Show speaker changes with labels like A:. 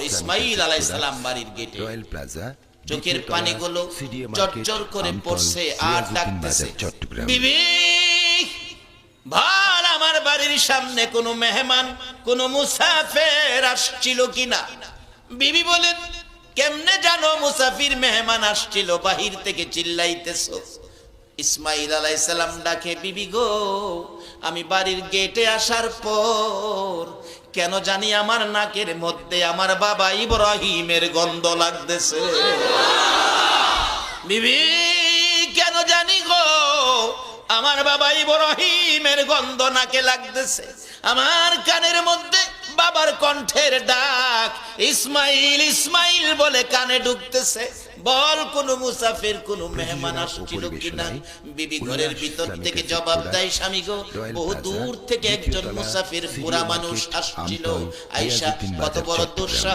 A: ইসমাইল আলাইহিস সালাম বাড়ির গেটে।
B: রয়্যাল প্লাজা,
A: চোখের পানিগুলো চরচর করে পড়ছে আর ডাকতেছে, বিবি ভার আমার বাড়ির সামনে কোনো মেহমান কোনো মুসাফির আসছিল কিনা? বিবি বলেন, কেমনে জানো মুসাফির মেহমান আসছিল? বাহির থেকে চিল্লাইতেছো। ইসমাইল আলাইহিস সালাম ডাকে, বিবি গো, আমি বাড়ির গেটে আসার পর কেন জানি আমার নাকের মধ্যে আমার বাবা ইব্রাহিমের গন্ধ লাগতেছে। বিবি কেন জানি গো আমার বাবা ইব্রাহিমের গন্ধ নাকে লাগতেছে। আমার কানের মধ্যে বাবার কণ্ঠের ডাক ইসমাইল ইসমাইল বলে কানে ঢুকতেছে। বল কোন মুসাফির কোন মেহমান আসছিল কিনা? বিবি ঘরের ভিতর থেকে জবাব দেয়, স্বামী গো, বহু দূর থেকে একজন মুসাফির বুড়া মানুষ আসছিল। আয়েশা, কত বড় দুঃসাহস!